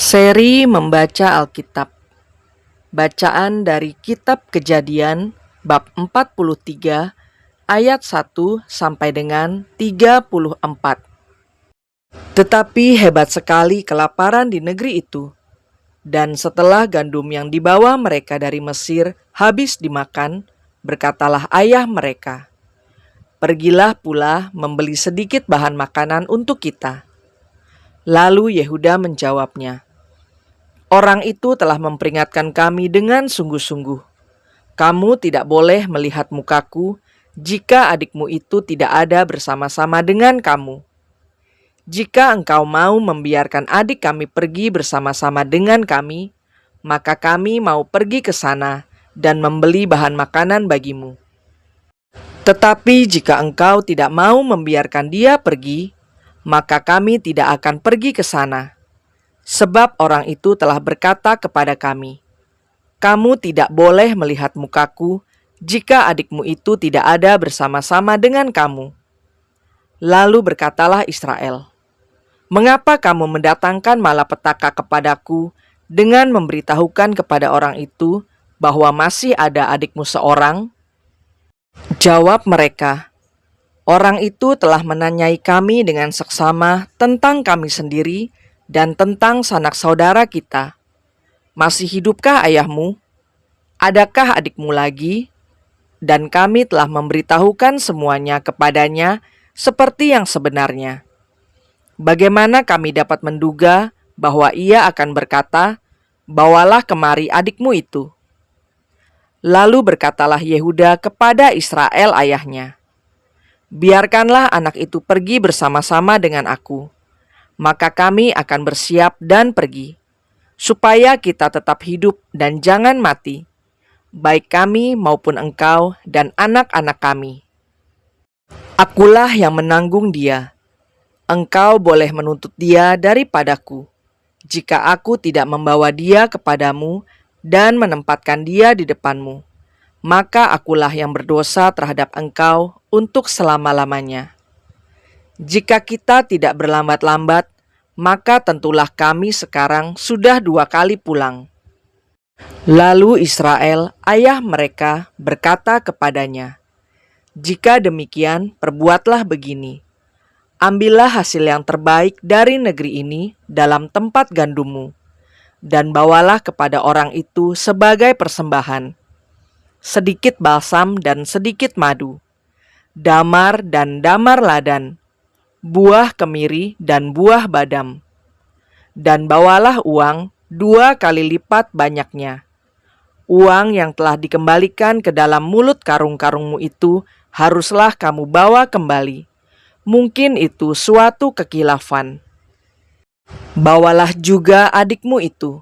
Seri membaca Alkitab. Bacaan dari Kitab Kejadian bab 43 ayat 1 sampai dengan 34. Tetapi hebat sekali kelaparan di negeri itu, dan setelah gandum yang dibawa mereka dari Mesir habis dimakan, berkatalah ayah mereka, "Pergilah pula membeli sedikit bahan makanan untuk kita." Lalu Yehuda menjawabnya, "Orang itu telah memperingatkan kami dengan sungguh-sungguh. Kamu tidak boleh melihat mukaku jika adikmu itu tidak ada bersama-sama dengan kamu. Jika engkau mau membiarkan adik kami pergi bersama-sama dengan kami, maka kami mau pergi ke sana dan membeli bahan makanan bagimu. Tetapi jika engkau tidak mau membiarkan dia pergi, maka kami tidak akan pergi ke sana. Sebab orang itu telah berkata kepada kami, 'Kamu tidak boleh melihat mukaku jika adikmu itu tidak ada bersama-sama dengan kamu.' Lalu berkatalah Israel, 'Mengapa kamu mendatangkan malapetaka kepadaku dengan memberitahukan kepada orang itu bahwa masih ada adikmu seorang?' Jawab mereka, 'Orang itu telah menanyai kami dengan seksama tentang kami sendiri dan tentang sanak saudara kita. Masih hidupkah ayahmu? Adakah adikmu lagi?' Dan kami telah memberitahukan semuanya kepadanya seperti yang sebenarnya. Bagaimana kami dapat menduga bahwa ia akan berkata, 'Bawalah kemari adikmu itu'?" Lalu berkatalah Yehuda kepada Israel ayahnya, "Biarkanlah anak itu pergi bersama-sama dengan aku, maka kami akan bersiap dan pergi, supaya kita tetap hidup dan jangan mati, baik kami maupun engkau dan anak-anak kami. Akulah yang menanggung dia. Engkau boleh menuntut dia daripadaku, jika aku tidak membawa dia kepadamu dan menempatkan dia di depanmu, maka akulah yang berdosa terhadap engkau untuk selama-lamanya. Jika kita tidak berlambat-lambat, maka tentulah kami sekarang sudah 2 kali pulang." Lalu Israel, ayah mereka, berkata kepadanya, "Jika demikian, perbuatlah begini. Ambillah hasil yang terbaik dari negeri ini dalam tempat gandummu, dan bawalah kepada orang itu sebagai persembahan, sedikit balsam dan sedikit madu, damar dan damar ladan, buah kemiri dan buah badam. Dan bawalah uang 2 kali lipat banyaknya. Uang yang telah dikembalikan ke dalam mulut karung-karungmu itu haruslah kamu bawa kembali. Mungkin itu suatu kekilafan. Bawalah juga adikmu itu.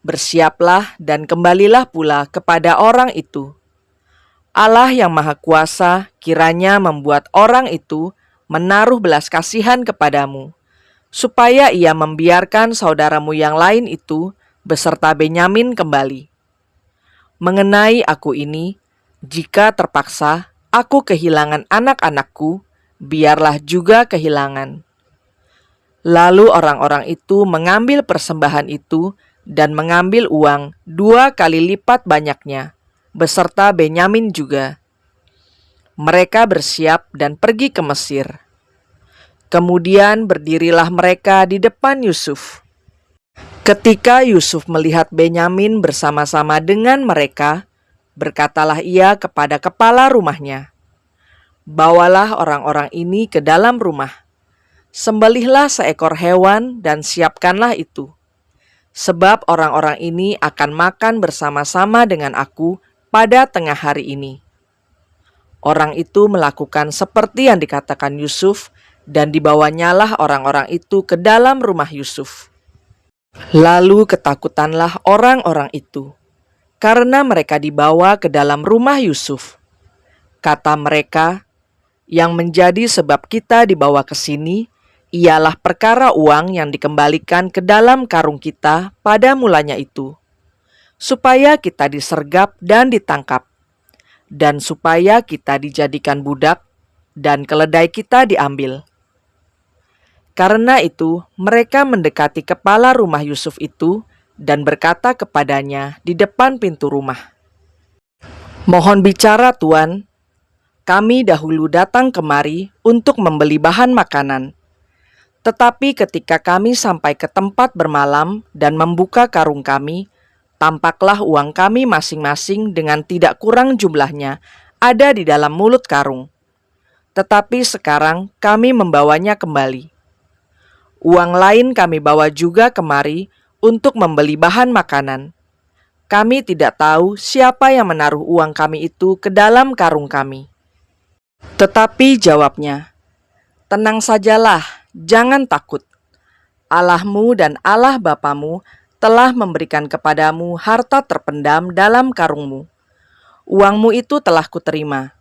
Bersiaplah dan kembalilah pula kepada orang itu. Allah yang Maha Kuasa kiranya membuat orang itu menaruh belas kasihan kepadamu, supaya ia membiarkan saudaramu yang lain itu beserta Benyamin kembali. Mengenai aku ini, jika terpaksa aku kehilangan anak-anakku, biarlah juga kehilangan." Lalu orang-orang itu mengambil persembahan itu dan mengambil uang 2 kali lipat banyaknya, beserta Benyamin juga. Mereka bersiap dan pergi ke Mesir. Kemudian berdirilah mereka di depan Yusuf. Ketika Yusuf melihat Benyamin bersama-sama dengan mereka, berkatalah ia kepada kepala rumahnya, "Bawalah orang-orang ini ke dalam rumah. Sembelihlah seekor hewan dan siapkanlah itu, sebab orang-orang ini akan makan bersama-sama dengan aku pada tengah hari ini." Orang itu melakukan seperti yang dikatakan Yusuf, dan dibawanyalah orang-orang itu ke dalam rumah Yusuf. Lalu ketakutanlah orang-orang itu, karena mereka dibawa ke dalam rumah Yusuf. Kata mereka, "Yang menjadi sebab kita dibawa ke sini ialah perkara uang yang dikembalikan ke dalam karung kita pada mulanya itu, supaya kita disergap dan ditangkap, dan supaya kita dijadikan budak, dan keledai kita diambil." Karena itu, mereka mendekati kepala rumah Yusuf itu dan berkata kepadanya di depan pintu rumah, "Mohon bicara, Tuan. Kami dahulu datang kemari untuk membeli bahan makanan. Tetapi ketika kami sampai ke tempat bermalam dan membuka karung kami, tampaklah uang kami masing-masing dengan tidak kurang jumlahnya ada di dalam mulut karung. Tetapi sekarang kami membawanya kembali. Uang lain kami bawa juga kemari untuk membeli bahan makanan. Kami tidak tahu siapa yang menaruh uang kami itu ke dalam karung kami." Tetapi jawabnya, "Tenang sajalah, jangan takut. Allahmu dan Allah bapamu telah memberikan kepadamu harta terpendam dalam karungmu. Uangmu itu telah kuterima."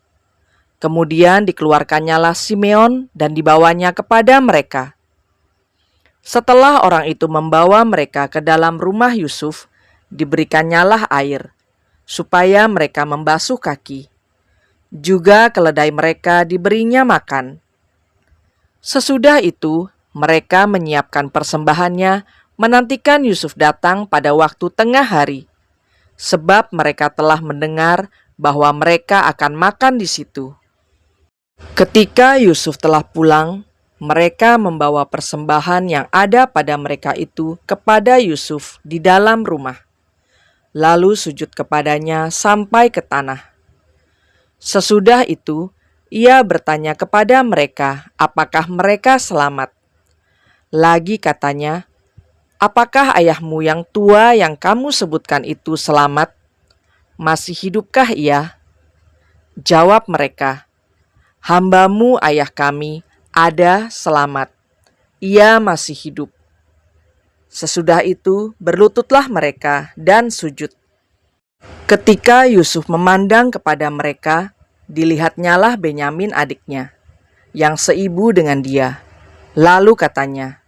Kemudian dikeluarkannyalah Simeon dan dibawanya kepada mereka. Setelah orang itu membawa mereka ke dalam rumah Yusuf, diberikannya air, supaya mereka membasuh kaki. Juga keledai mereka diberinya makan. Sesudah itu, mereka menyiapkan persembahannya, menantikan Yusuf datang pada waktu tengah hari, sebab mereka telah mendengar bahwa mereka akan makan di situ. Ketika Yusuf telah pulang, mereka membawa persembahan yang ada pada mereka itu kepada Yusuf di dalam rumah, lalu sujud kepadanya sampai ke tanah. Sesudah itu, ia bertanya kepada mereka apakah mereka selamat. Lagi katanya, "Apakah ayahmu yang tua yang kamu sebutkan itu selamat? Masih hidupkah ia?" Jawab mereka, "Hambamu ayah kami ada selamat. Ia masih hidup." Sesudah itu berlututlah mereka dan sujud. Ketika Yusuf memandang kepada mereka, dilihatnyalah Benyamin adiknya, yang seibu dengan dia. Lalu katanya,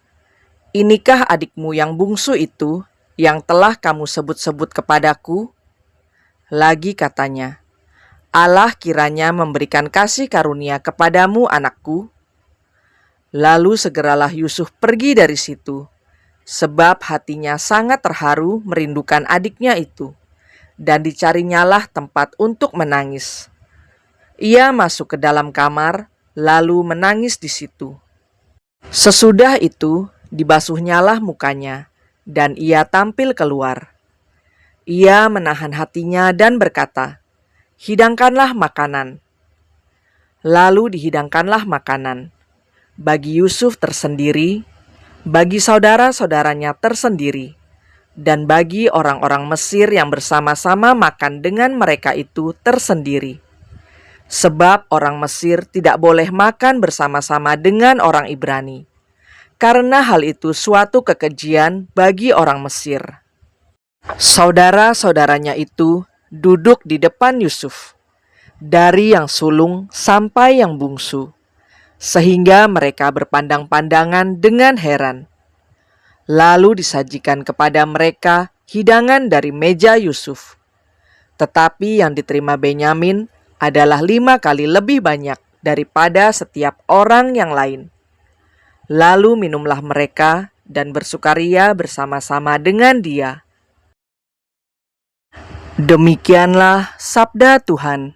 "Inikah adikmu yang bungsu itu, yang telah kamu sebut-sebut kepadaku?" Lagi katanya, "Allah kiranya memberikan kasih karunia kepadamu, anakku." Lalu segeralah Yusuf pergi dari situ, sebab hatinya sangat terharu merindukan adiknya itu, dan dicarinyalah tempat untuk menangis. Ia masuk ke dalam kamar, lalu menangis di situ. Sesudah itu, dibasuhnyalah mukanya, dan ia tampil keluar. Ia menahan hatinya dan berkata, "Hidangkanlah makanan." Lalu dihidangkanlah makanan. Bagi Yusuf tersendiri, bagi saudara-saudaranya tersendiri, dan bagi orang-orang Mesir yang bersama-sama makan dengan mereka itu tersendiri. Sebab orang Mesir tidak boleh makan bersama-sama dengan orang Ibrani, karena hal itu suatu kekejian bagi orang Mesir. Saudara-saudaranya itu duduk di depan Yusuf, dari yang sulung sampai yang bungsu, sehingga mereka berpandang-pandangan dengan heran. Lalu disajikan kepada mereka hidangan dari meja Yusuf. Tetapi yang diterima Benyamin adalah 5 kali lebih banyak daripada setiap orang yang lain. Lalu minumlah mereka dan bersukaria bersama-sama dengan dia. Demikianlah sabda Tuhan.